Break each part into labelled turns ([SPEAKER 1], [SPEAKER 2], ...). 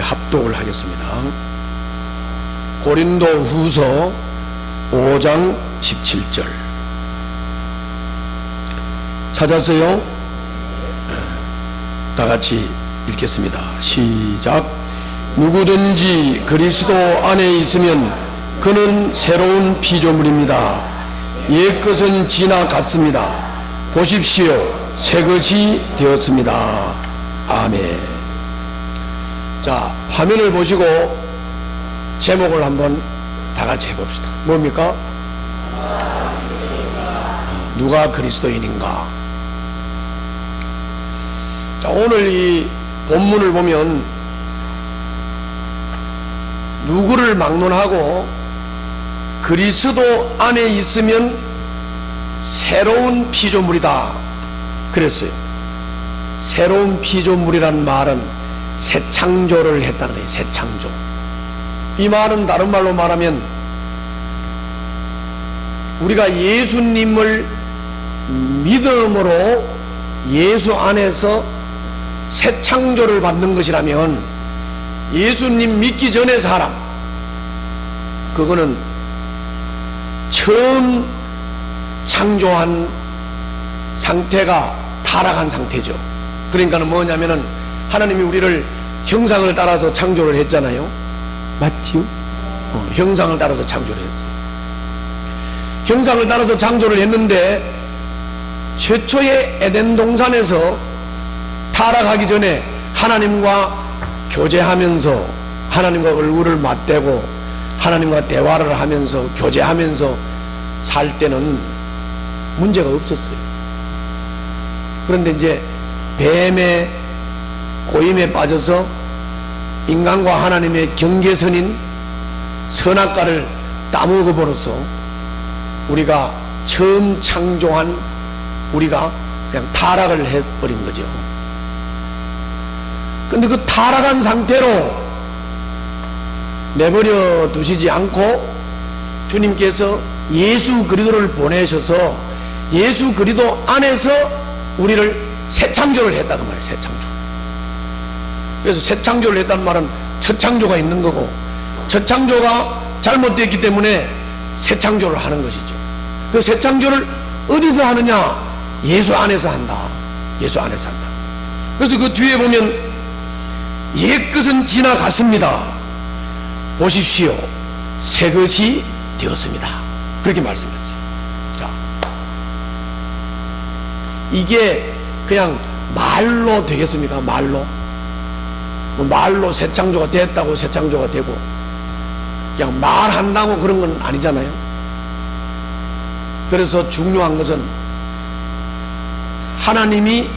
[SPEAKER 1] 합독을 하겠습니다. 고린도 후서 5장 17절 찾았어요? 다 같이 읽겠습니다. 시작. 누구든지 그리스도 안에 있으면 그는 새로운 피조물입니다. 옛 것은 지나갔습니다. 보십시오, 새 것이 되었습니다. 아멘. 자, 화면을 보시고 제목을 한번 다 같이 해봅시다. 뭡니까? 누가 그리스도인인가? 자, 오늘 이 본문을 보면 누구를 막론하고 그리스도 안에 있으면 새로운 피조물이다 그랬어요. 새로운 피조물이란 말은 새 창조를 했다는 거예요. 새 창조. 이 말은 다른 말로 말하면 우리가 예수님을 믿음으로 예수 안에서 새 창조를 받는 것이라면, 예수님 믿기 전의 사람, 그거는 처음 창조한 상태가 타락한 상태죠. 그러니까는 뭐냐면은 하나님이 우리를 형상을 따라서 창조를 했잖아요. 맞지요? 형상을 따라서 창조를 했어요. 형상을 따라서 창조를 했는데 최초의 에덴 동산에서 타락하기 전에 하나님과 교제하면서 하나님과 얼굴을 맞대고 하나님과 대화를 하면서 교제하면서 살 때는 문제가 없었어요. 그런데 이제 뱀의 고임에 빠져서 인간과 하나님의 경계선인 선악과를 따먹어 버려서 우리가 처음 창조한 우리가 그냥 타락을 해버린 거죠. 근데 그 타락한 상태로 내버려 두시지 않고 주님께서 예수 그리스도를 보내셔서 예수 그리스도 안에서 우리를 새 창조를 했다고 말이에요. 새 창조. 그래서 새 창조를 했다는 말은 첫 창조가 있는 거고, 첫 창조가 잘못됐기 때문에 새 창조를 하는 것이죠. 그 새 창조를 어디서 하느냐? 예수 안에서 한다. 예수 안에서 한다. 그래서 그 뒤에 보면 옛 것은 지나갔습니다. 보십시오, 새 것이 되었습니다. 그렇게 말씀했어요. 자, 이게 그냥 말로 되겠습니까? 말로 새 창조가 됐다고 새 창조가 되고 그냥 말한다고 그런 건 아니잖아요. 그래서 중요한 것은 하나님이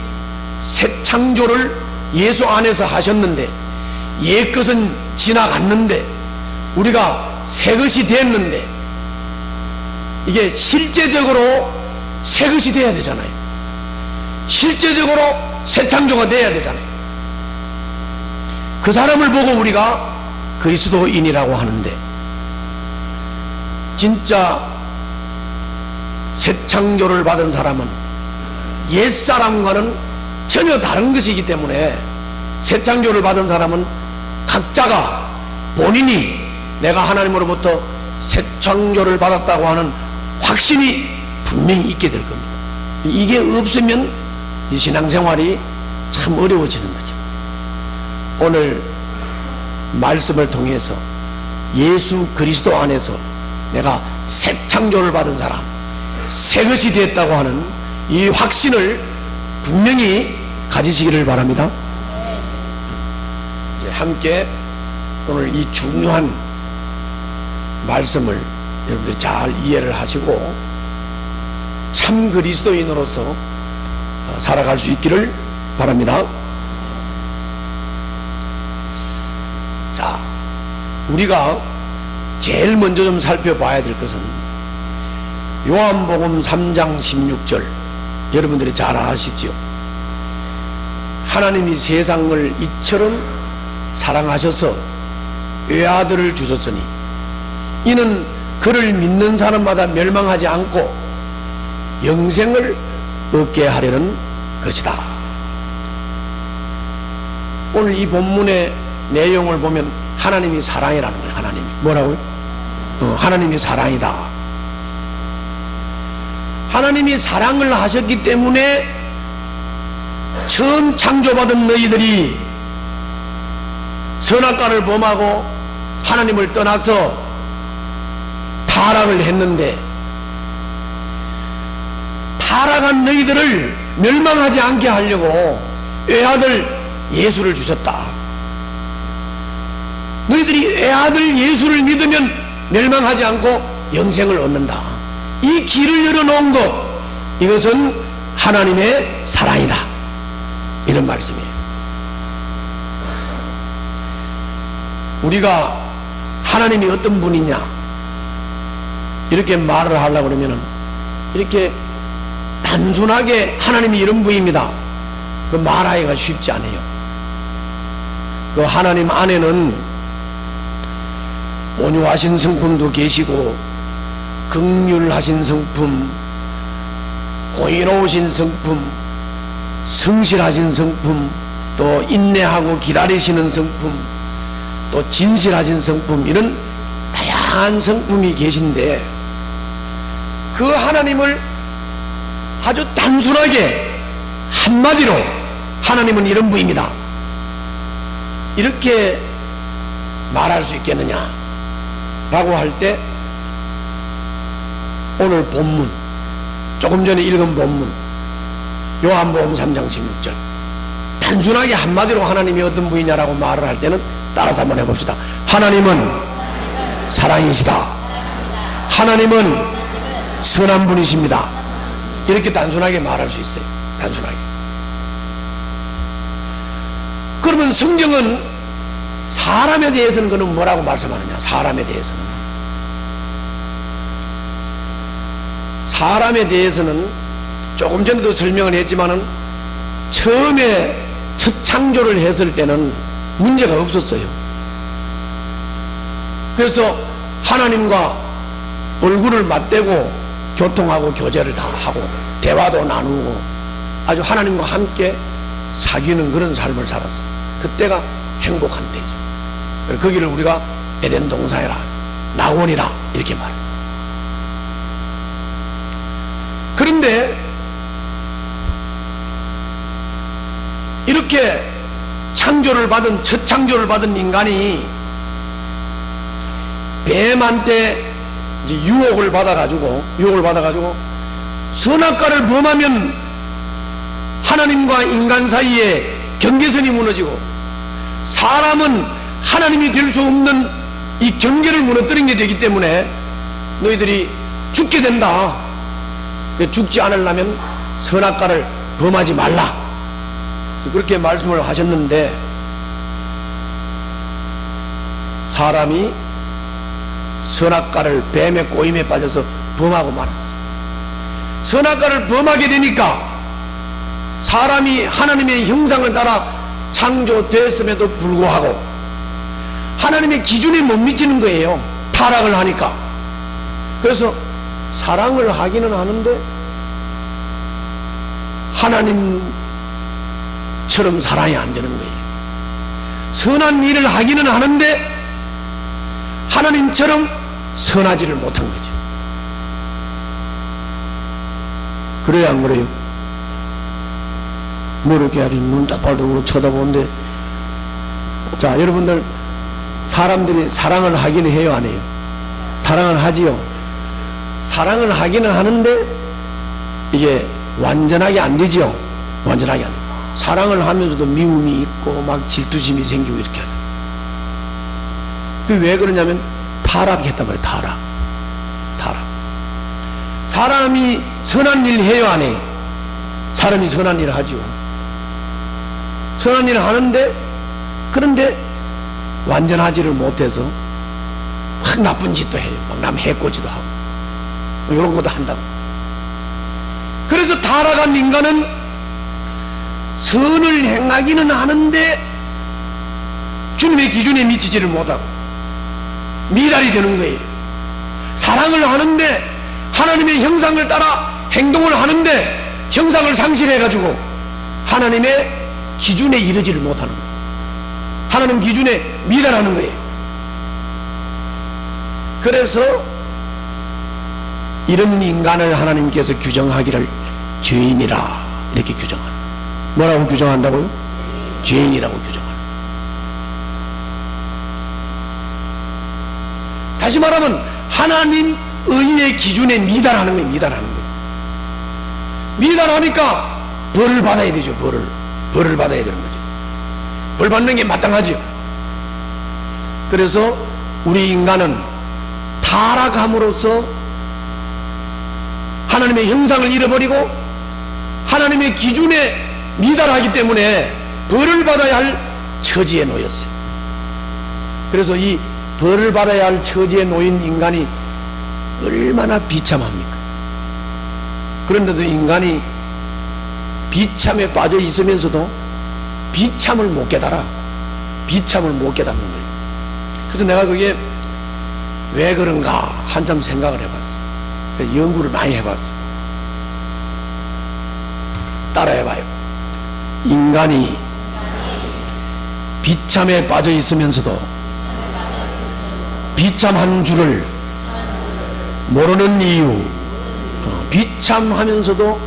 [SPEAKER 1] 새 창조를 예수 안에서 하셨는데, 옛 것은 지나갔는데 우리가 새 것이 됐는데, 이게 실제적으로 새 것이 돼야 되잖아요. 실제적으로 새 창조가 돼야 되잖아요. 그 사람을 보고 우리가 그리스도인이라고 하는데, 진짜 새 창조를 받은 사람은 옛사람과는 전혀 다른 것이기 때문에, 새 창조를 받은 사람은 각자가 본인이 내가 하나님으로부터 새 창조를 받았다고 하는 확신이 분명히 있게 될 겁니다. 이게 없으면 이 신앙생활이 참 어려워지는 거죠. 오늘 말씀을 통해서 예수 그리스도 안에서 내가 새 창조를 받은 사람, 새 것이 됐다고 하는 이 확신을 분명히 가지시기를 바랍니다. 이제 함께 오늘 이 중요한 말씀을 여러분들이 잘 이해를 하시고 참 그리스도인으로서 살아갈 수 있기를 바랍니다. 자, 우리가 제일 먼저 좀 살펴봐야 될 것은 요한복음 3장 16절, 여러분들이 잘 아시지요? 하나님이 세상을 이처럼 사랑하셔서 외아들을 주셨으니 이는 그를 믿는 사람마다 멸망하지 않고 영생을 얻게 하려는 것이다. 오늘 이 본문의 내용을 보면 하나님이 사랑이라는 거예요. 하나님이 뭐라고요? 하나님이 사랑이다. 하나님이 사랑을 하셨기 때문에 처음 창조받은 너희들이 선악과를 범하고 하나님을 떠나서 타락을 했는데, 타락한 너희들을 멸망하지 않게 하려고 외아들 예수를 주셨다. 너희들이 외아들 예수를 믿으면 멸망하지 않고 영생을 얻는다. 이 길을 열어놓은 것, 이것은 하나님의 사랑이다. 이런 말씀이에요. 우리가 하나님이 어떤 분이냐 이렇게 말을 하려고 그러면 이렇게 단순하게 하나님이 이런 분입니다 그 말하기가 쉽지 않아요. 그 하나님 안에는 온유하신 성품도 계시고, 긍휼하신 성품, 고의로우신 성품, 성실하신 성품, 또 인내하고 기다리시는 성품, 또 진실하신 성품, 이런 다양한 성품이 계신데, 그 하나님을 아주 단순하게 한마디로 하나님은 이런 분입니다 이렇게 말할 수 있겠느냐 라고 할 때, 오늘 본문, 조금 전에 읽은 본문 요한복음 3장 16절, 단순하게 한마디로 하나님이 어떤 분이냐라고 말을 할 때는 따라서 한번 해봅시다. 하나님은 사랑이시다. 하나님은 선한 분이십니다. 이렇게 단순하게 말할 수 있어요. 단순하게. 그러면 성경은 사람에 대해서는 그는 뭐라고 말씀하느냐? 사람에 대해서는 조금 전에도 설명을 했지만은 처음에 첫 창조를 했을 때는 문제가 없었어요. 그래서 하나님과 얼굴을 맞대고 교통하고 교제를 다 하고 대화도 나누고 아주 하나님과 함께 사귀는 그런 삶을 살았어요. 그때가 행복한 때죠. 거기를 우리가 에덴 동산이라, 낙원이라 이렇게 말해요. 그런데 이렇게 첫 창조를 받은 인간이 뱀한테 이제 유혹을 받아가지고 선악과를 범하면 하나님과 인간 사이에 경계선이 무너지고, 사람은 하나님이 될 수 없는 이 경계를 무너뜨린 게 되기 때문에 너희들이 죽게 된다. 죽지 않으려면 선악과를 범하지 말라. 그렇게 말씀을 하셨는데, 사람이 선악과를 뱀의 꼬임에 빠져서 범하고 말았어. 선악과를 범하게 되니까 사람이 하나님의 형상을 따라 창조됐음에도 불구하고 하나님의 기준에 못 미치는 거예요. 타락을 하니까. 그래서 사랑을 하기는 하는데 하나님처럼 사랑이 안 되는 거예요. 선한 일을 하기는 하는데 하나님처럼 선하지를 못한 거죠. 그래요, 안 그래요? 뭐 이렇게 하니 눈 따발도 쳐다보는데, 자, 여러분들 사람들이 사랑을 하기는 해요, 안 해요? 사랑을 하지요. 사랑을 하기는 하는데 이게 완전하게 안 되죠. 완전하게 안 돼요. 사랑을 하면서도 미움이 있고 막 질투심이 생기고 이렇게 하죠. 그게 왜 그러냐면 타락했단 말이에요. 타락. 사람이 선한 일 해요, 안 해요? 사람이 선한 일을 하죠. 선한 일을 하는데, 그런데 완전하지를 못해서 확 나쁜 짓도 해요. 막 남 해코지도 하고 이런 것도 한다고. 그래서 타락한 인간은 선을 행하기는 하는데 주님의 기준에 미치지를 못하고 미달이 되는 거예요. 사랑을 하는데 하나님의 형상을 따라 행동을 하는데 형상을 상실해가지고 하나님의 기준에 이르지를 못하는 거예요. 하나님 기준에 미달하는 거예요. 그래서 이런 인간을 하나님께서 규정하기를 죄인이라 이렇게 규정하는, 뭐라고 규정한다고요? 죄인이라고 규정하는. 다시 말하면 하나님 의의 기준에 미달하는 거예요. 미달하는 거예요. 미달하니까 벌을 받아야 되죠. 벌을 받아야 되는 거죠. 벌 받는 게 마땅하죠. 그래서 우리 인간은 타락함으로써 하나님의 형상을 잃어버리고 하나님의 기준에 미달하기 때문에 벌을 받아야 할 처지에 놓였어요. 그래서 이 벌을 받아야 할 처지에 놓인 인간이 얼마나 비참합니까? 그런데도 인간이 비참에 빠져 있으면서도 비참을 못 깨달아. 비참을 못 깨닫는 거예요. 그래서 내가 그게 왜 그런가 한참 생각을 해봤어. 연구를 많이 해봤어. 따라해봐요. 인간이 비참에 빠져 있으면서도 비참한 줄을 모르는 이유, 비참하면서도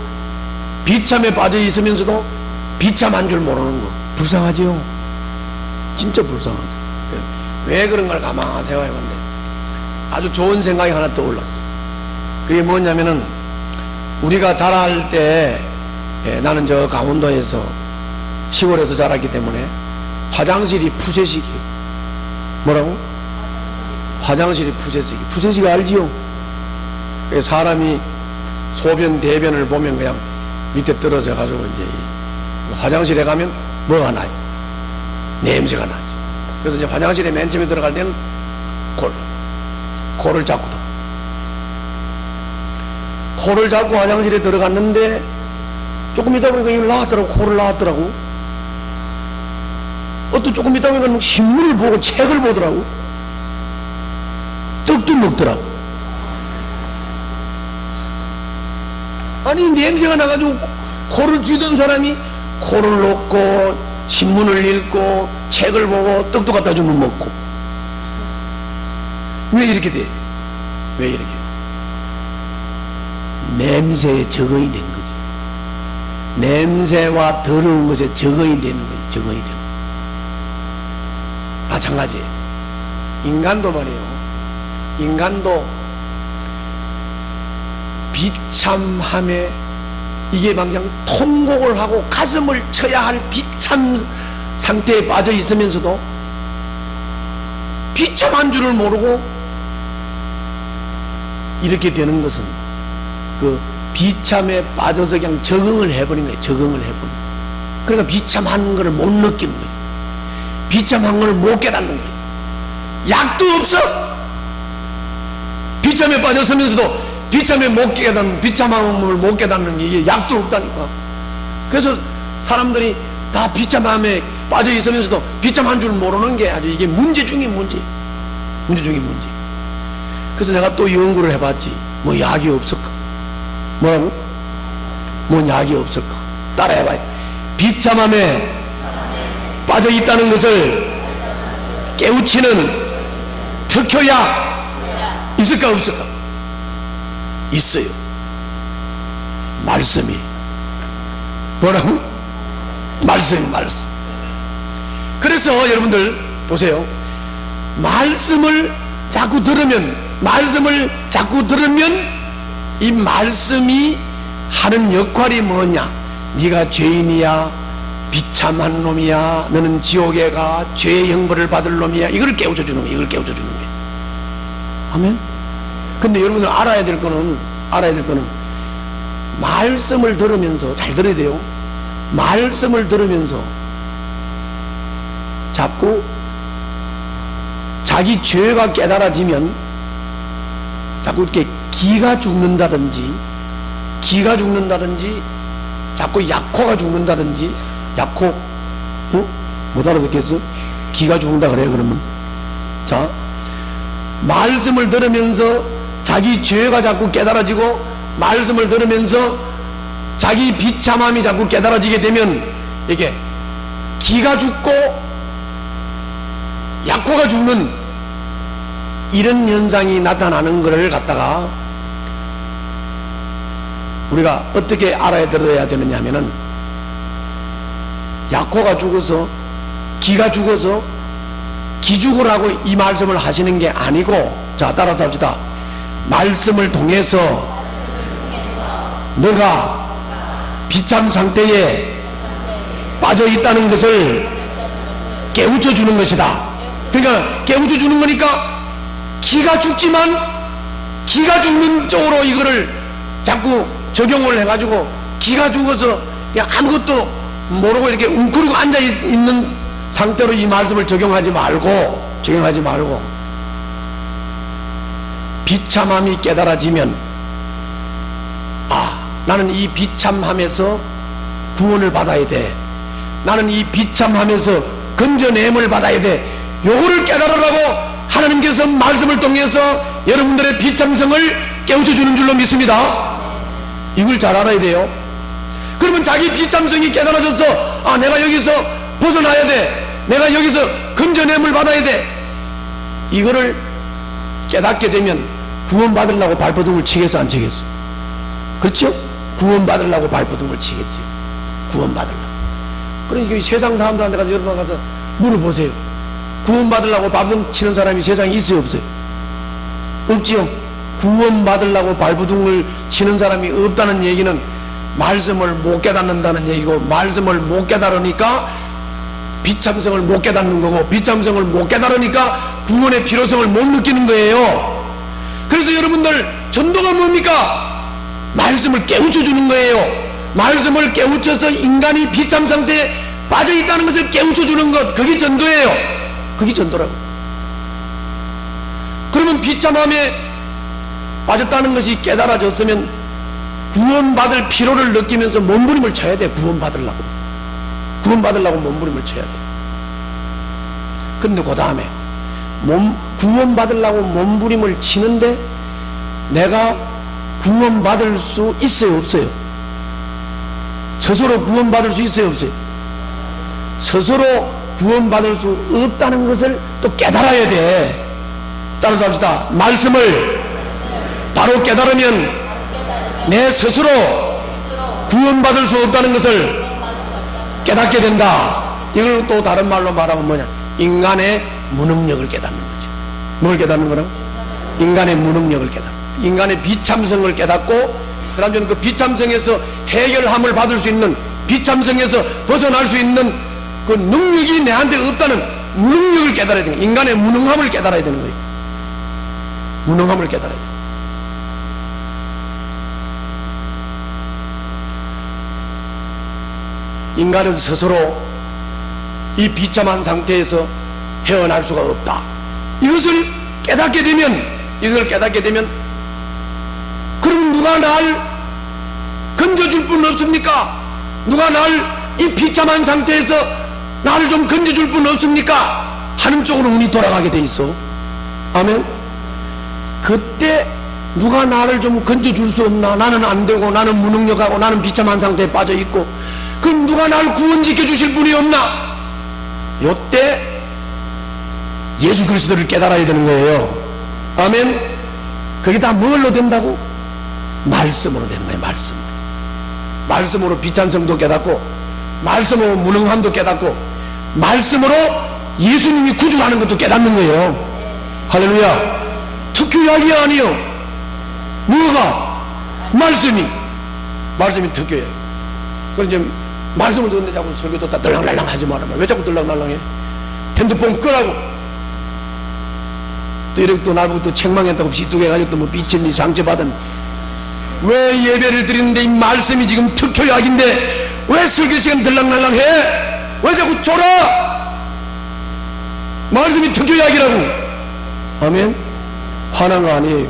[SPEAKER 1] 비참에 빠져 있으면서도 비참한 줄 모르는 거 불쌍하지요. 진짜 불쌍하죠. 왜 그런 걸 가만히 생각해봤는데 아주 좋은 생각이 하나 떠올랐어. 그게 뭐냐면은 우리가 자랄 때 나는 저 강원도에서 시골에서 자랐기 때문에 화장실이 푸세식이에요. 뭐라고? 화장실이 푸세식이. 푸세식 알지요? 사람이 소변 대변을 보면 그냥 밑에 떨어져 가지고 이제 화장실에 가면 뭐가 나요? 냄새가 나죠. 그래서 이제 화장실에 맨 처음에 들어갈 때는 코를 잡고 코를 잡고 화장실에 들어갔는데 조금 있다 보니까 이걸 나왔더라고. 코를 나왔더라고. 또 조금 있다 보니까 신문을 보고 책을 보더라고. 떡도 먹더라고. 아니 냄새가 나가지고 코를 쥐던 사람이 코를 놓고 신문을 읽고 책을 보고 떡도 갖다 주면 먹고. 왜 이렇게 돼? 왜 이렇게? 냄새에 적응이 된 거지. 냄새와 더러운 것에 적응이 되는 거지. 적응이 되는 거지. 마찬가지예요. 인간도 말이에요. 인간도 비참함에 이게 막 그냥 통곡을 하고 가슴을 쳐야 할 비참 상태에 빠져 있으면서도 비참한 줄을 모르고 이렇게 되는 것은 그 비참에 빠져서 그냥 적응을 해버린 거예요. 적응을 해버린 거예요. 그러니까 비참한 것을 못 느끼는 거예요. 비참한 것을 못 깨닫는 거예요. 약도 없어. 비참에 빠졌으면서도 비참에 못 깨닫는, 비참함을 못 깨닫는 게 약도 없다니까. 그래서 사람들이 다 비참함에 빠져 있으면서도 비참한 줄 모르는 게 아주 이게 문제 중에 문제. 문제 중에 문제. 그래서 내가 또 연구를 해봤지. 뭐 약이 없을까? 뭐라고? 뭔 약이 없을까? 따라해봐요. 비참함에 빠져 있다는 것을 깨우치는 특효약 있을까 없을까? 있어요. 말씀이. 뭐라고? 말씀. 그래서 여러분들 보세요. 말씀을 자꾸 들으면 이 말씀이 하는 역할이 뭐냐? 네가 죄인이야, 비참한 놈이야, 너는 지옥에 가, 죄의 형벌을 받을 놈이야. 이걸 깨우쳐 주는 거예요. 아멘. 근데 여러분들 알아야 될 거는 말씀을 들으면서, 잘 들어야 돼요. 말씀을 들으면서 자꾸 자기 죄가 깨달아지면 자꾸 이렇게 기가 죽는다든지 자꾸 약호가 죽는다든지. 약호, 응? 못 알아듣겠어? 기가 죽는다 그래요. 그러면 자, 말씀을 들으면서 자기 죄가 자꾸 깨달아지고, 말씀을 들으면서 자기 비참함이 자꾸 깨달아지게 되면 이게 기가 죽고 약호가 죽는 이런 현상이 나타나는 것을 갖다가 우리가 어떻게 알아야 들어야 되느냐 하면은, 약호가 죽어서 기가 죽어서 기 죽으라고 이 말씀을 하시는 게 아니고, 자 따라서 합시다. 말씀을 통해서 너가 비참 상태에 빠져 있다는 것을 깨우쳐 주는 것이다. 그러니까 깨우쳐 주는 거니까 기가 죽지만 기가 죽는 쪽으로 이거를 자꾸 적용을 해가지고, 기가 죽어서 그냥 아무것도 모르고 이렇게 웅크리고 앉아 있는 상태로 이 말씀을 적용하지 말고 비참함이 깨달아지면, 아, 나는 이 비참함에서 구원을 받아야 돼, 나는 이 비참함에서 건져냄을 받아야 돼, 요거를 깨달으라고 하나님께서 말씀을 통해서 여러분들의 비참성을 깨우쳐 주는 줄로 믿습니다. 이걸 잘 알아야 돼요. 그러면 자기 비참성이 깨달아져서, 아, 내가 여기서 벗어나야 돼, 내가 여기서 건져냄을 받아야 돼, 이거를 깨닫게 되면 구원받으려고 발버둥을 치겠어, 안 치겠어? 그렇죠? 구원받으려고 발버둥을 치겠죠. 구원받으려고. 그러니까 세상 사람들한테 가서 여러분 가서 물어보세요. 구원받으려고 발버둥 치는 사람이 세상에 있어요, 없어요? 없지요. 구원받으려고 발버둥을 치는 사람이 없다는 얘기는 말씀을 못 깨닫는다는 얘기고, 말씀을 못 깨달으니까 비참성을 못 깨닫는 거고, 비참성을 못 깨달으니까 구원의 필요성을 못 느끼는 거예요. 그래서 여러분들 전도가 뭡니까? 말씀을 깨우쳐 주는 거예요. 말씀을 깨우쳐서 인간이 비참 상태에 빠져 있다는 것을 깨우쳐 주는 것, 그게 전도예요. 그게 전도라고. 그러면 비참함에 빠졌다는 것이 깨달아졌으면 구원받을 필요를 느끼면서 몸부림을 쳐야 돼. 구원받으려고 몸부림을 쳐야 돼. 그런데 그 다음에 구원받으려고 몸부림을 치는데 내가 구원받을 수 있어요, 없어요? 스스로 구원받을 수 있어요, 없어요? 스스로 구원받을 수 없다는 것을 또 깨달아야 돼. 따라서 합시다. 말씀을 바로 깨달으면 내 스스로 구원받을 수 없다는 것을 깨닫게 된다. 이걸 또 다른 말로 말하면 뭐냐? 인간의 무능력을 깨닫는 거죠. 뭘 깨닫는 거라고? 인간의 무능력을 깨닫는, 인간의 비참성을 깨닫고, 그 다음 저는 그 비참성에서 해결함을 받을 수 있는, 비참성에서 벗어날 수 있는 그 능력이 내한테 없다는 무능력을 깨달아야 되는 거예요. 인간의 무능함을 깨달아야 되는 거예요. 무능함을 깨달아야 돼요. 인간은 스스로 이 비참한 상태에서 헤어날 수가 없다. 이것을 깨닫게 되면 그럼 누가 날 건져줄 분 없습니까? 누가 날 이 비참한 상태에서 나를 좀 건져줄 분 없습니까? 하는 쪽으로 운이 돌아가게 돼 있어. 아멘. 그때 누가 나를 좀 건져줄 수 없나? 나는 안 되고, 나는 무능력하고, 나는 비참한 상태에 빠져 있고, 그럼 누가 날 구원시켜 주실 분이 없나? 요때 예수 그리스도를 깨달아야 되는 거예요. 아멘. 그게 다 뭘로 된다고? 말씀으로 되는 거예요. 말씀으로 비참성도 깨닫고, 말씀으로 무능함도 깨닫고, 말씀으로 예수님이 구주하는 것도 깨닫는 거예요. 할렐루야. 특효약이 아니요. 뭐가? 말씀이 특효약. 그럼 이제 말씀을 듣는데 자꾸 설교 듣다 들랑날랑 하지 마라. 왜 자꾸 들랑날랑해? 핸드폰 끄라고. 또 이렇게 또 나보고 또 책망했다고 비뚝해 가지고 또 뭐 삐쳤니 상처받은. 왜 예배를 드리는데 이 말씀이 지금 특효약인데 왜 설교 시간 들랑날랑 해? 왜 자꾸 졸아? 말씀이 특효약이라고. 아멘. 화난 거 아니에요.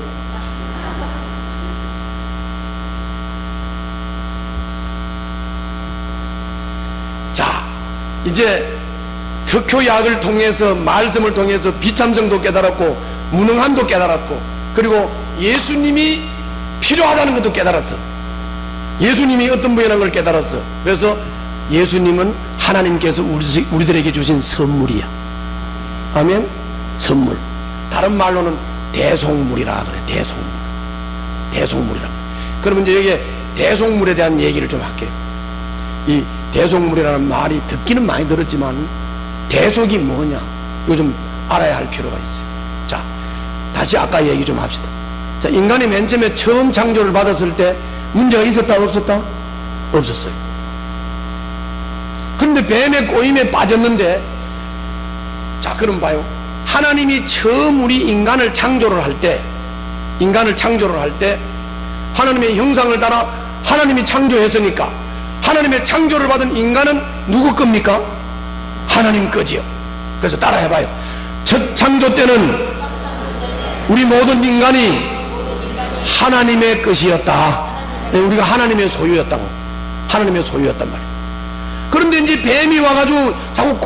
[SPEAKER 1] 자, 이제 특효약을 통해서, 말씀을 통해서 비참성도 깨달았고, 무능함도 깨달았고, 그리고 예수님이 필요하다는 것도 깨달았어. 예수님이 어떤 분이라는 걸 깨달았어. 그래서 예수님은 하나님께서 우리들에게 주신 선물이야. 아멘. 선물. 다른 말로는 대속물이라 그래. 대속물이라. 그러면 이제 여기에 대속물에 대한 얘기를 좀 할게요. 이 대속물이라는 말이 듣기는 많이 들었지만 대속이 뭐냐, 이거 좀 알아야 할 필요가 있어요. 자, 다시 아까 얘기 좀 합시다. 자, 인간이 맨 처음에 처음 창조를 받았을 때 문제가 있었다 없었다? 없었어요. 그런데 뱀의 꼬임에 빠졌는데, 자, 그럼 봐요. 하나님이 처음 우리 인간을 창조를 할 때 하나님의 형상을 따라 하나님이 창조했으니까 하나님의 창조를 받은 인간은 누구 겁니까? 하나님 거지요. 그래서 따라 해봐요. 첫 창조 때는 우리 모든 인간이 하나님의 것이었다. 네, 우리가 하나님의 소유였다고. 하나님의 소유였단 말이에요. 그런데 이제 뱀이 와가지고 자꾸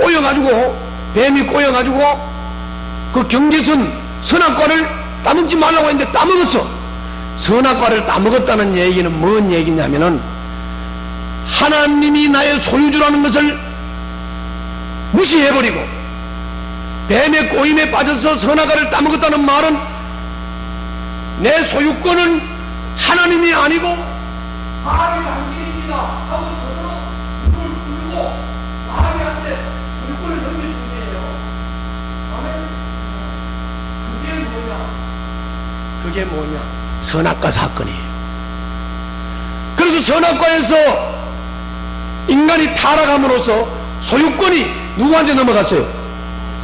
[SPEAKER 1] 뱀이 꼬여가지고 그 경계선 선악과를 따먹지 말라고 했는데 따먹었어. 선악과를 따먹었다는 얘기는 뭔 얘기냐면은 하나님이 나의 소유주라는 것을 무시해버리고 뱀의 꼬임에 빠져서 선악과를 따먹었다는 말은 내 소유권은 하나님이 아니고 마귀 당신입니다 하고 서로 눈을 굴고 마귀한테 소유권을 넘겨준 거예요. 그게 뭐냐? 선악과 사건이에요. 그래서 선악과에서 인간이 타락함으로써 소유권이 누구한테 넘어갔어요?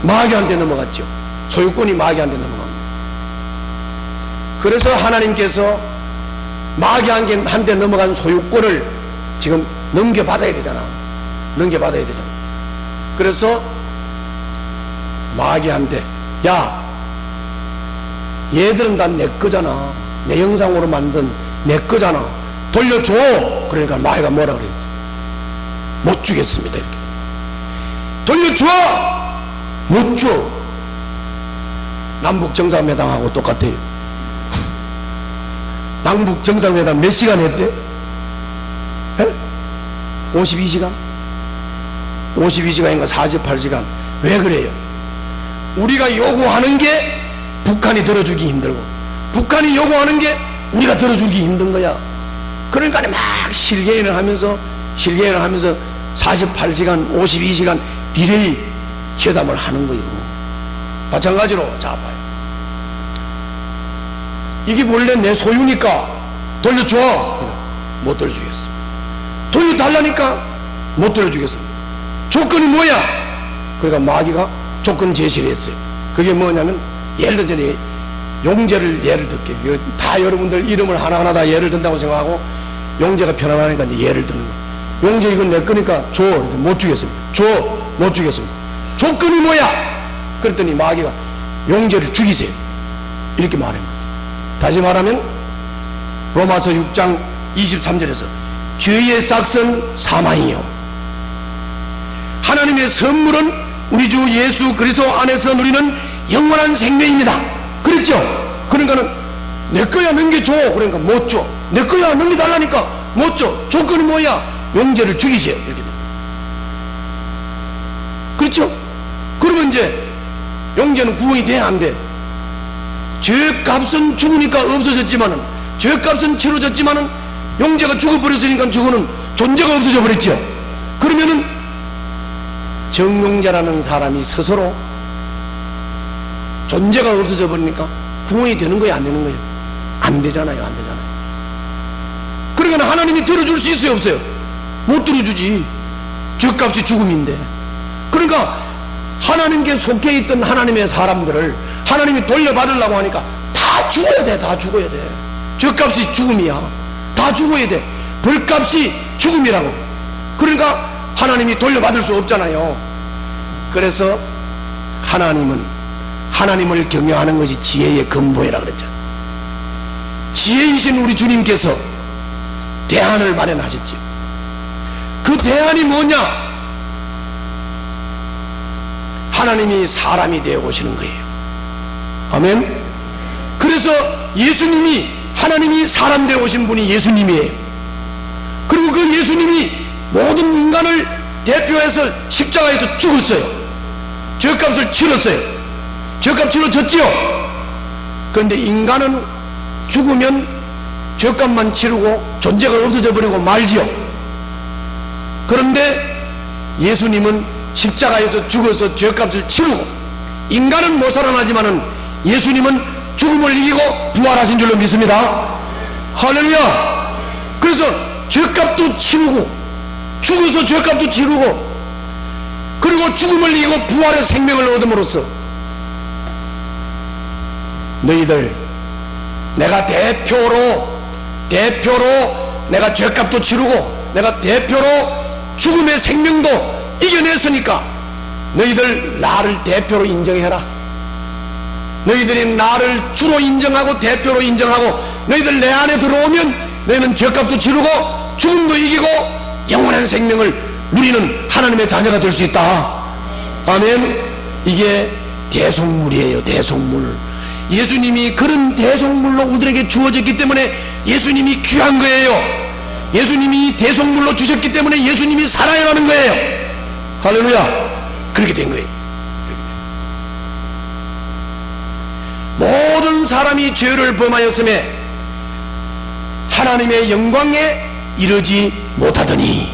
[SPEAKER 1] 마귀한테 넘어갔죠. 소유권이 마귀한테 넘어갑니다. 그래서 하나님께서 마귀한테 넘어간 소유권을 지금 넘겨받아야 되잖아. 그래서 마귀한테, 야, 얘들은 다 내 거잖아. 내 형상으로 만든 내 거잖아. 돌려줘. 그러니까 마귀가 뭐라 그랬어? 못 주겠습니다. 이렇게. 돌려줘. 못 줘. 남북 정상회담하고 똑같아요. 남북 정상회담 몇 시간 했대? 52시간? 52시간인가 48시간. 왜 그래요? 우리가 요구하는 게 북한이 들어주기 힘들고 북한이 요구하는 게 우리가 들어주기 힘든 거야. 그러니까 막 실개인을 하면서 48시간 52시간 리레이 회담을 하는 거예요. 마찬가지로 자 봐요. 이게 원래 내 소유니까 돌려줘. 못 돌려주겠어. 돌려달라니까 못 돌려주겠어. 조건이 뭐야? 그러니까 마귀가 조건 제시를 했어요. 그게 뭐냐면, 예를 들어 용제를 예를 들게. 다 여러분들 이름을 하나하나 다 예를 든다고 생각하고 용제가 편안하니까 이제 예를 드는 거예요. 용제 이건 내 거니까 줘. 못 주겠습니다. 줘. 못 주겠습니다. 조건이 뭐야? 그랬더니 마귀가 용제를 죽이세요. 이렇게 말한 거죠. 다시 말하면 로마서 6장 23절에서 죄의 삭은 사망이요 하나님의 선물은 우리 주 예수 그리스도 안에서 누리는 영원한 생명입니다. 그랬죠? 그러니까는 내 거야 넘겨줘. 그러니까 못 줘. 내 거야 넘겨달라니까 못 줘. 조건이 뭐야? 용제를 죽이세요. 이렇게 돼. 그렇죠? 그러면 이제 용제는 구원이 돼, 안 돼? 죄값은 죽으니까 없어졌지만은, 죄값은 치러졌지만은 용제가 죽어버렸으니까 저거는 존재가 없어져 버렸죠. 그러면은 정용자라는 사람이 스스로 존재가 없어져 버리니까 구원이 되는 거예요, 안 되는 거예요? 안 되잖아요. 그러니까 하나님이 들어줄 수 있어요, 없어요? 못 들어주지. 죄값이 죽음인데. 그러니까 하나님께 속해 있던 하나님의 사람들을 하나님이 돌려받으려고 하니까 다 죽어야 돼. 죄값이 죽음이야. 다 죽어야 돼. 벌값이 죽음이라고. 그러니까 하나님이 돌려받을 수 없잖아요. 그래서 하나님을 경외하는 것이 지혜의 근본이라 그랬잖아요. 지혜이신 우리 주님께서 대안을 마련하셨죠. 그 대안이 뭐냐? 하나님이 사람이 되어 오시는 거예요. 아멘. 그래서 예수님이, 하나님이 사람 되어 오신 분이 예수님이에요. 그리고 그 예수님이 모든 인간을 대표해서 십자가에서 죽었어요. 죄값을 치렀어요. 죄값 치러졌지요. 그런데 인간은 죽으면 죄값만 치르고 존재가 없어져 버리고 말지요. 그런데 예수님은 십자가에서 죽어서 죄값을 치르고, 인간은 못 살아나지만은 예수님은 죽음을 이기고 부활하신 줄로 믿습니다. 할렐루야. 그래서 죄값도 치르고, 죽어서 죄값도 치르고, 그리고 죽음을 이기고 부활의 생명을 얻음으로써 너희들, 내가 대표로 내가 죄값도 치르고 내가 대표로 죽음의 생명도 이겨냈으니까 너희들 나를 대표로 인정해라. 너희들이 나를 주로 인정하고 대표로 인정하고 너희들 내 안에 들어오면 너희는 죄값도 치르고 죽음도 이기고 영원한 생명을 누리는 하나님의 자녀가 될 수 있다. 아멘. 이게 대속물이에요. 대속물. 예수님이 그런 대속물로 우리에게 주어졌기 때문에 예수님이 귀한 거예요. 예수님이 대속물로 주셨기 때문에 예수님이 살아야 하는 거예요. 할렐루야. 그렇게 된 거예요. 모든 사람이 죄를 범하였음에 하나님의 영광에 이르지 못하더니,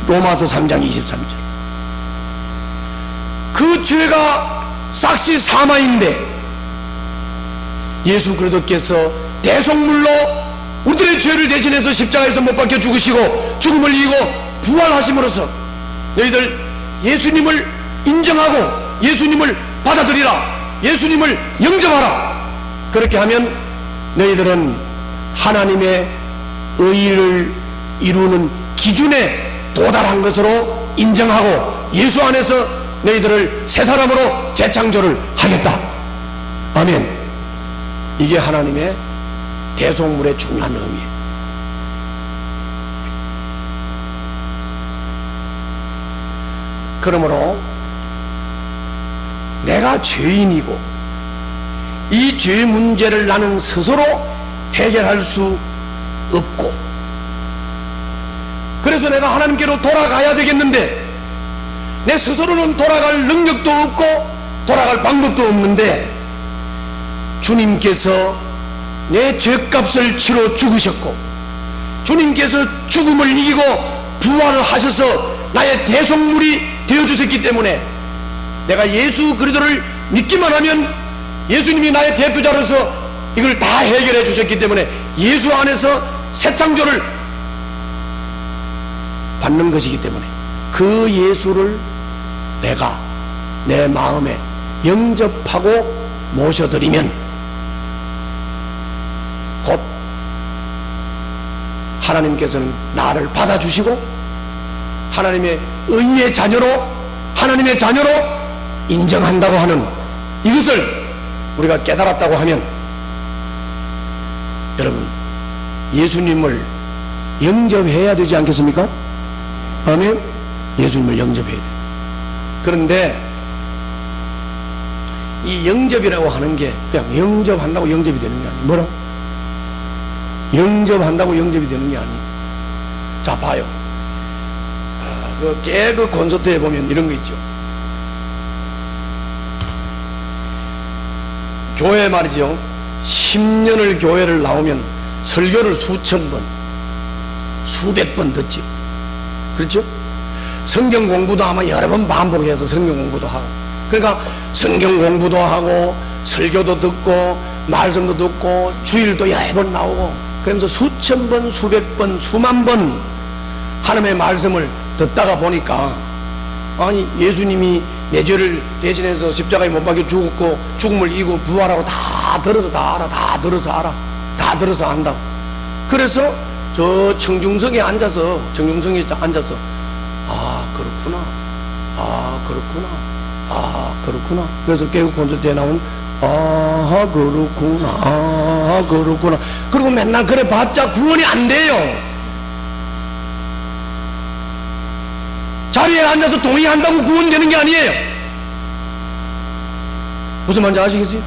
[SPEAKER 1] 로마서 3장 23절. 그 죄가 싹시 사마인데 예수 그리스도께서 대속물로 우리들의 죄를 대신해서 십자가에서 못 박혀 죽으시고 죽음을 이기고 부활하심으로써 너희들 예수님을 인정하고 예수님을 받아들이라, 예수님을 영접하라. 그렇게 하면 너희들은 하나님의 의를 이루는 기준에 도달한 것으로 인정하고 예수 안에서 너희들을 새 사람으로 재창조를 하겠다. 아멘. 이게 하나님의 대속물의 중요한 의미예요. 그러므로 내가 죄인이고 이 죄 문제를 나는 스스로 해결할 수 없고, 그래서 내가 하나님께로 돌아가야 되겠는데 내 스스로는 돌아갈 능력도 없고 돌아갈 방법도 없는데 주님께서 내 죄값을 치러 죽으셨고 주님께서 죽음을 이기고 부활을 하셔서 나의 대속물이 되어주셨기 때문에 내가 예수 그리스도를 믿기만 하면 예수님이 나의 대표자로서 이걸 다 해결해 주셨기 때문에 예수 안에서 새 창조를 받는 것이기 때문에 그 예수를 내가 내 마음에 영접하고 모셔드리면 곧 하나님께서는 나를 받아주시고 하나님의 의의 자녀로, 하나님의 자녀로 인정한다고 하는 이것을 우리가 깨달았다고 하면 여러분 예수님을 영접해야 되지 않겠습니까? 아멘. 예수님을 영접해야 돼요. 그런데 이 영접이라고 하는 게 그냥 영접한다고 영접이 되는 게 아니에요. 뭐라고? 영접한다고 영접이 되는 게 아니에요. 자, 봐요. 그 개그 콘서트에 보면 이런 거 있죠. 교회 말이죠. 10년을 교회를 나오면 설교를 수천 번, 수백 번 듣죠. 그렇죠? 성경 공부도 아마 여러 번 반복해서 성경 공부도 하고, 그러니까 성경 공부도 하고 설교도 듣고 말씀도 듣고 주일도 여러 번 나오고 그러면서 수천 번, 수백 번, 수만 번 하나님의 말씀을 듣다가 보니까 아니 예수님이 내 죄를 대신해서 십자가에 못 박혀 죽었고 죽음을 이기고 부활하고 다 들어서 다 알아, 다 들어서 알아, 다 들어서 안다고. 그래서 저 청중석에 앉아서 아 그렇구나, 아 그렇구나, 아 그렇구나. 그래서 개그 콘서트에 나온 아 그렇구나, 아 그렇구나. 그리고 맨날 그래 봤자 구원이 안 돼요. 자리에 앉아서 동의한다고 구원되는 게 아니에요. 무슨 말인지 아시겠어요?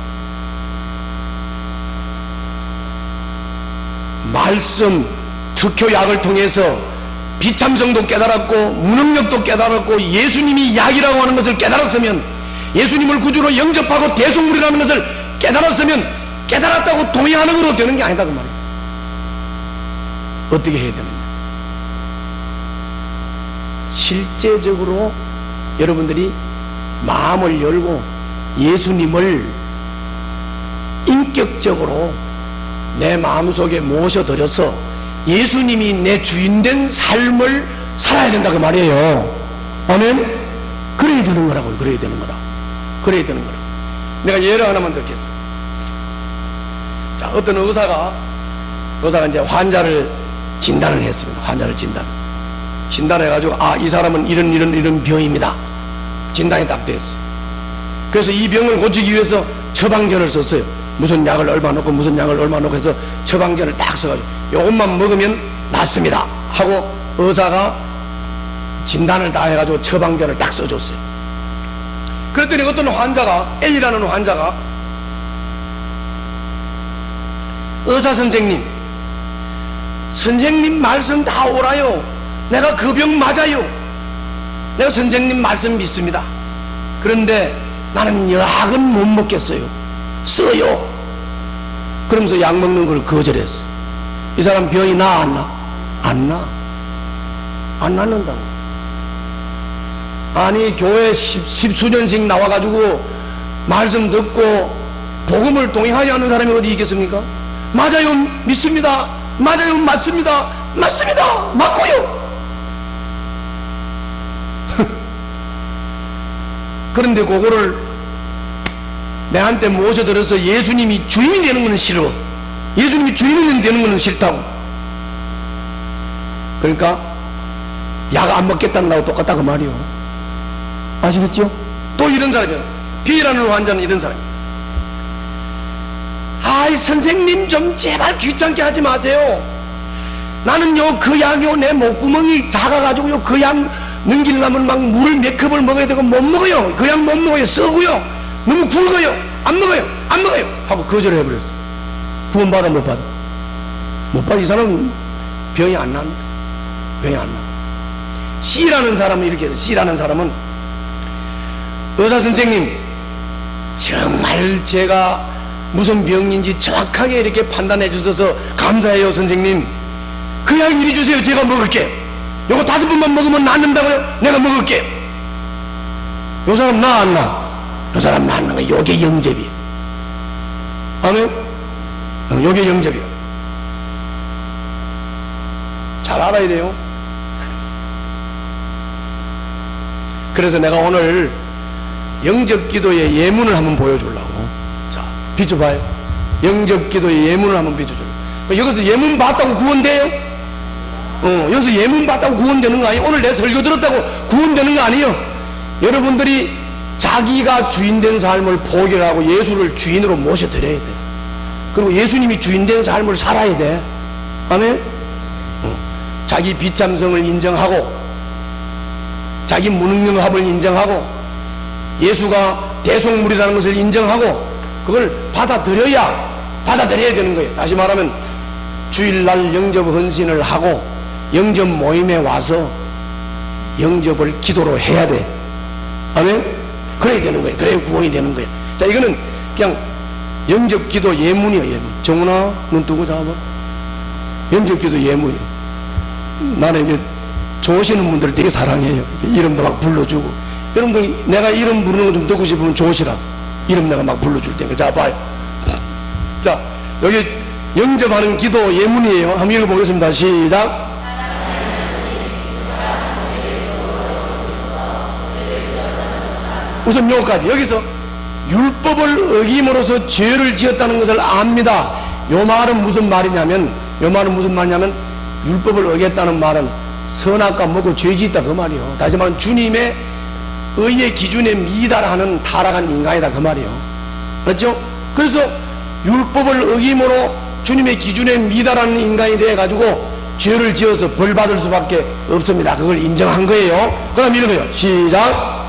[SPEAKER 1] 말씀, 특효약을 통해서 비참성도 깨달았고 무능력도 깨달았고 예수님이 약이라고 하는 것을 깨달았으면 예수님을 구주로 영접하고 대속물이라는 것을 깨달았으면 깨달았다고 동의하는 거로 되는 게 아니다 그 말이에요. 어떻게 해야 되느냐? 실제적으로 여러분들이 마음을 열고 예수님을 인격적으로 내 마음속에 모셔들여서 예수님이 내 주인된 삶을 살아야 된다 그 말이에요. 아멘? 그래야 되는 거라고요. 그래야 되는 거라고. 그래야 되는 거라고. 내가 예를 하나만 듣겠습니다. 자, 어떤 의사가 이제 환자를 진단을 했습니다. 환자를 진단해가지고 이 사람은 이런 병입니다. 진단이 딱 됐어요. 그래서 이 병을 고치기 위해서 처방전을 썼어요. 무슨 약을 얼마 넣고 무슨 약을 얼마 넣고 해서 처방전을 딱 써가지고 요것만 먹으면 낫습니다 하고 의사가 진단을 다 해가지고 처방전을 딱 써줬어요. 그랬더니 어떤 환자가, A라는 환자가 의사 선생님 말씀 다 옳아요. 내가 그 병 맞아요. 내가 선생님 말씀 믿습니다. 그런데 나는 약은 못 먹겠어요. 써요. 그러면서 약 먹는 걸 거절했어. 이 사람 병이 나 안 나? 안 나. 안 낫는다고. 아니 교회 십수년씩 나와가지고 말씀 듣고 복음을 동의하지 않는 사람이 어디 있겠습니까? 맞아요, 믿습니다. 맞아요, 맞습니다. 맞습니다. 맞고요. 그런데 그거를 내한테 모셔들어서 예수님이 주인이 되는 것은 싫어. 예수님이 주인이 되는 것은 싫다고. 그러니까 약 안 먹겠다는 거하고 똑같다 그 말이요. 아시겠죠? 또 이런 사람이요. B라는 환자는 이런 사람이에요. 아이 선생님 좀 제발 귀찮게 하지 마세요. 나는요 그 약이요 내 목구멍이 작아가지고요 그 약 넘기려면 막 물을 몇 컵을 먹어야 되고 못 먹어요. 그 약 못 먹어요. 썩어요. 너무 굵어요. 안 먹어요. 하고 거절을 해버렸어. 구원받아 못 받아? 못 받아. 이 사람은 병이 안 납니다. 병이 안 나. C라는 사람은 이렇게 해서 C라는 사람은 의사 선생님 정말 제가 무슨 병인지 정확하게 이렇게 판단해 주셔서 감사해요 선생님. 그 약 이리 주세요. 제가 먹을게. 요거 5번만 먹으면 낫는다고요? 내가 먹을게. 요 사람 나 안 나? 요 사람 낫는 거 요게 영접이에요. 아멘? 요게 영접이에요. 잘 알아야 돼요. 그래서 내가 오늘 영접기도의 예문을 한번 보여주려고. 자, 비춰봐요. 영접기도의 예문을 한번 비춰주려고. 여기서 예문 봤다고 구원돼요? 여기서 예문 봤다고 구원되는 거 아니에요? 오늘 내 설교 들었다고 구원되는 거 아니에요? 여러분들이 자기가 주인된 삶을 포기하고 예수를 주인으로 모셔드려야 돼. 그리고 예수님이 주인된 삶을 살아야 돼. 아멘? 자기 비참성을 인정하고 자기 무능력함을 인정하고 예수가 대속물이라는 것을 인정하고 그걸 받아들여야 되는 거예요. 다시 말하면 주일날 영접 헌신을 하고 영접 모임에 와서 영접을 기도로 해야 돼. 아멘? 그래야 되는 거예요. 그래야 구원이 되는 거예요. 자, 이거는 그냥 영접 기도 예문이에요. 예문. 정훈아, 눈 뜨고 잡아. 영접 기도 예문이에요. 나는 이제 좋으시는 분들 되게 사랑해요. 이름도 막 불러주고. 여러분들 내가 이름 부르는 거 좀 듣고 싶으면 좋으시라. 이름 내가 막 불러줄 테니까. 자, 봐요. 자, 여기 영접하는 기도 예문이에요. 한번 읽어보겠습니다. 시작. 우선 요까지. 여기서 율법을 어김으로써 죄를 지었다는 것을 압니다. 요 말은 무슨 말이냐면 율법을 어겼다는 말은 선악과 먹고 죄 짓다 그 말이요. 다시 말하면 주님의 의의 기준에 미달하는 타락한 인간이다 그 말이요. 그렇죠? 그래서 율법을 어김으로 주님의 기준에 미달하는 인간이 되어가지고 죄를 지어서 벌 받을 수밖에 없습니다. 그걸 인정한 거예요. 그럼 이런 거예요. 시작.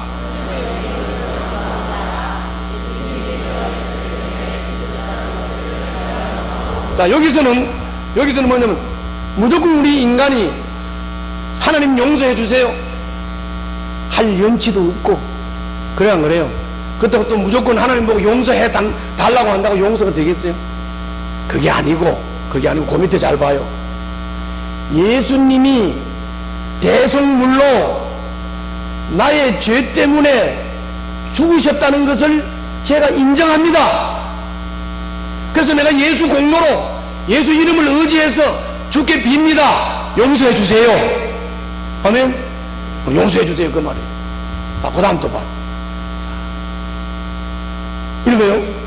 [SPEAKER 1] 자, 여기서는 뭐냐면 무조건 우리 인간이 하나님 용서해 주세요 할 염치도 없고 그래 안 그래요? 그때부터 무조건 하나님 보고 용서해 달라고 한다고 용서가 되겠어요? 그게 아니고 그 밑에 잘 봐요. 예수님이 대속물로 나의 죄 때문에 죽으셨다는 것을 제가 인정합니다. 그래서 내가 예수 공로로 예수 이름을 의지해서 주께 빕니다. 용서해 주세요. 아멘. 용서해 주세요 그 말이에요. 그 다음 또 봐요. 읽어요.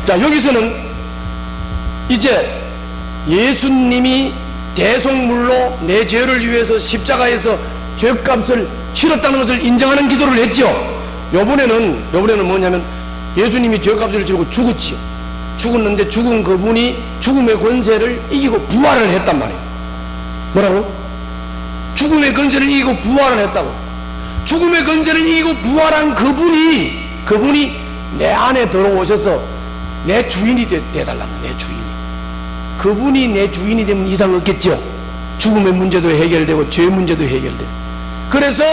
[SPEAKER 1] 자, 여기서는 이제 예수님이 대속물로 내 죄를 위해서 십자가에서 죄값을 치렀다는 것을 인정하는 기도를 했죠. 요번에는 뭐냐면 예수님이 죄값을 치르고 죽었지요. 죽었는데 죽은 그분이 죽음의 권세를 이기고 부활을 했단 말이에요. 뭐라고? 죽음의 권세를 이기고 부활을 했다고. 죽음의 권세를 이기고 부활한 그분이 내 안에 들어오셔서 내 주인이 되달라는 거예요. 내 주인이. 그분이 내 주인이 되면 이상 없겠죠. 죽음의 문제도 해결되고 죄 문제도 해결돼요. 그래서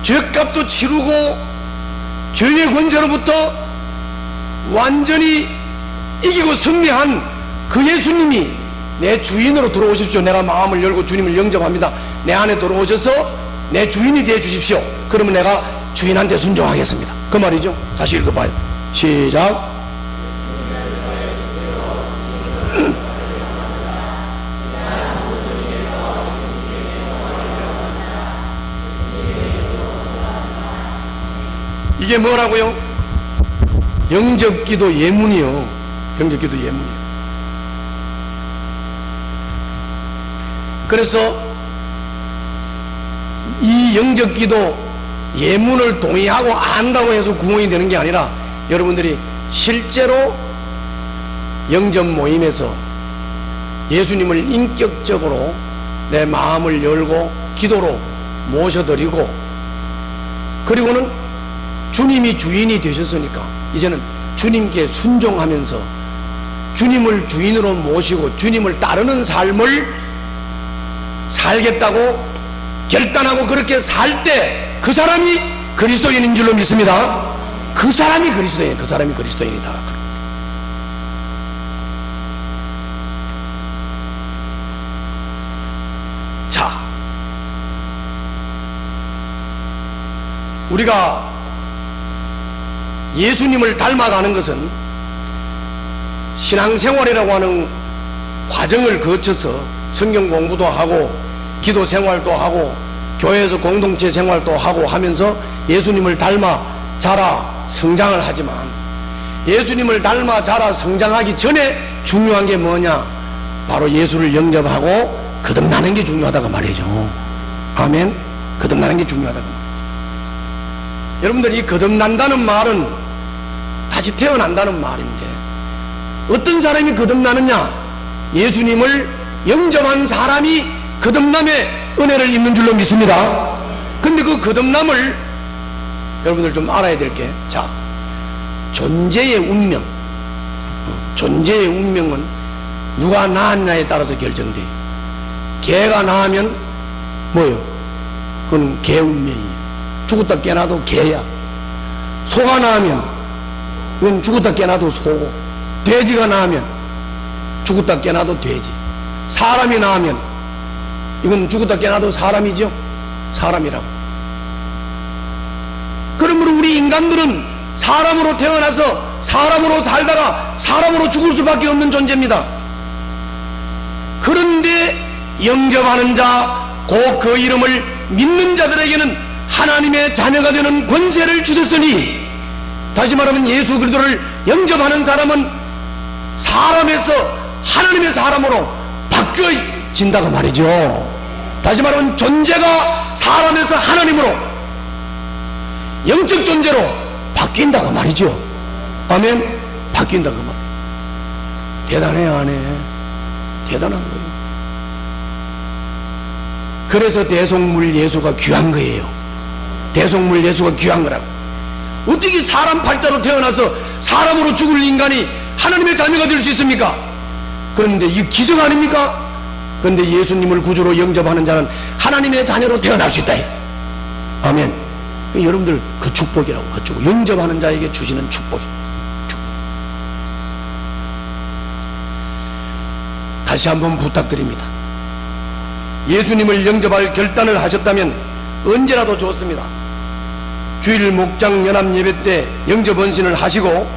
[SPEAKER 1] 죄값도 치르고 죄의 권세로부터 완전히 이기고 승리한 그 예수님이 내 주인으로 들어오십시오. 내가 마음을 열고 주님을 영접합니다. 내 안에 들어오셔서 내 주인이 되어 주십시오. 그러면 내가 주인한테 순종하겠습니다. 그 말이죠. 다시 읽어봐요. 시작. 이게 뭐라고요? 영접기도 예문이요. 영접기도 예문이요. 그래서 이 영접기도 예문을 동의하고 안다고 해서 구원이 되는 게 아니라 여러분들이 실제로 영접 모임에서 예수님을 인격적으로 내 마음을 열고 기도로 모셔드리고, 그리고는 주님이 주인이 되셨으니까 이제는 주님께 순종하면서 주님을 주인으로 모시고 주님을 따르는 삶을 살겠다고 결단하고 그렇게 살 때 그 사람이 그리스도인인 줄로 믿습니다. 그 사람이 그리스도인이다. 자, 우리가 예수님을 닮아가는 것은 신앙생활이라고 하는 과정을 거쳐서 성경 공부도 하고 기도 생활도 하고 교회에서 공동체 생활도 하고 하면서 예수님을 닮아 자라 성장을 하지만, 예수님을 닮아 자라 성장하기 전에 중요한 게 뭐냐? 바로 예수를 영접하고 거듭나는 게 중요하다고 말이죠. 아멘. 거듭나는 게 중요하다고 말이죠. 여러분들, 이 거듭난다는 말은 다시 태어난다는 말인데, 어떤 사람이 거듭나느냐? 예수님을 영접한 사람이 거듭남의 은혜를 입는 줄로 믿습니다. 근데 그 거듭남을 여러분들 좀 알아야 될 게, 자, 존재의 운명, 존재의 운명은 누가 낳았냐에 따라서 결정돼요. 개가 낳으면 뭐요? 그건 개 운명이에요. 죽었다 깨나도 개야. 소가 낳으면 이건 죽었다 깨나도 소고, 돼지가 낳으면 죽었다 깨나도 돼지, 사람이 낳으면 이건 죽었다 깨나도 사람이죠. 사람이라고. 그러므로 우리 인간들은 사람으로 태어나서 사람으로 살다가 사람으로 죽을 수밖에 없는 존재입니다. 그런데 영접하는 자, 곧 그 이름을 믿는 자들에게는 하나님의 자녀가 되는 권세를 주셨으니, 다시 말하면 예수 그리스도를 영접하는 사람은 사람에서 하나님의 사람으로 바뀌어진다고 말이죠. 다시 말하면 존재가 사람에서 하나님으로, 영적 존재로 바뀐다고 말이죠. 아멘. 바뀐다고 말. 대단해요, 안 해? 대단한 거예요. 그래서 대속물 예수가 귀한 거예요. 대속물 예수가 귀한 거라고. 어떻게 사람 팔자로 태어나서 사람으로 죽을 인간이 하나님의 자녀가 될 수 있습니까? 그런데 이 기적 아닙니까? 그런데 예수님을 구주로 영접하는 자는 하나님의 자녀로 태어날 수 있다. 아멘. 여러분들 그 축복이라고, 그쪽 영접하는 자에게 주시는 축복이. 다시 한번 부탁드립니다. 예수님을 영접할 결단을 하셨다면 언제라도 좋습니다. 주일 목장 연합 예배 때 영접 헌신을 하시고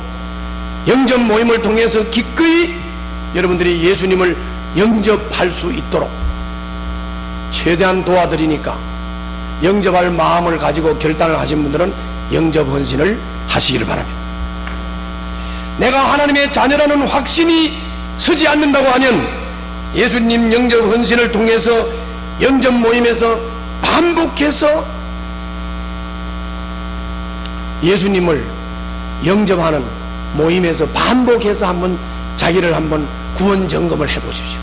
[SPEAKER 1] 영접 모임을 통해서 기꺼이 여러분들이 예수님을 영접할 수 있도록 최대한 도와드리니까 영접할 마음을 가지고 결단을 하신 분들은 영접 헌신을 하시기를 바랍니다. 내가 하나님의 자녀라는 확신이 서지 않는다고 하면 예수님 영접 헌신을 통해서 영접 모임에서 반복해서 예수님을 영접하는 모임에서 반복해서 한번 자기를 한번 구원 점검을 해 보십시오.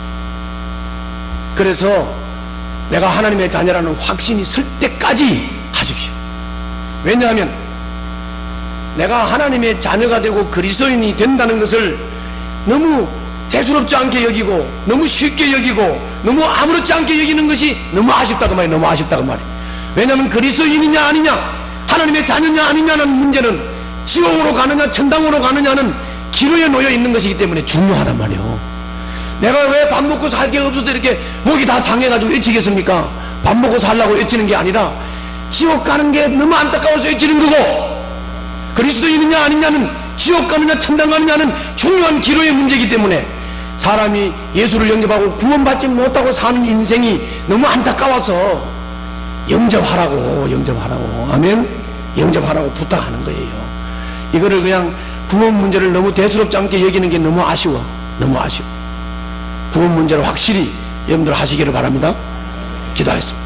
[SPEAKER 1] 그래서 내가 하나님의 자녀라는 확신이 설 때까지 하십시오. 왜냐하면 내가 하나님의 자녀가 되고 그리스도인이 된다는 것을 너무 대수롭지 않게 여기고 너무 쉽게 여기고 너무 아무렇지 않게 여기는 것이 너무 아쉽다고 말이에요. 너무 아쉽다고 말이에요. 왜냐하면 그리스도인이냐 아니냐, 하나님의 자녀냐 아니냐는 문제는 지옥으로 가느냐 천당으로 가느냐는 기로에 놓여 있는 것이기 때문에 중요하단 말이에요. 내가 왜 밥 먹고 살게 없어서 이렇게 목이 다 상해가지고 외치겠습니까? 밥 먹고 살라고 외치는 게 아니라 지옥 가는 게 너무 안타까워서 외치는 거고, 그리스도인이냐 아니냐는 지옥 가느냐 천당 가느냐는 중요한 기로의 문제이기 때문에 사람이 예수를 영접하고 구원받지 못하고 사는 인생이 너무 안타까워서 영접하라고, 아멘? 영접하라고 부탁하는 거예요. 이거를 그냥 구원 문제를 너무 대수롭지 않게 여기는 게 너무 아쉬워. 너무 아쉬워. 구원 문제를 확실히 여러분들 하시기를 바랍니다. 기도하겠습니다.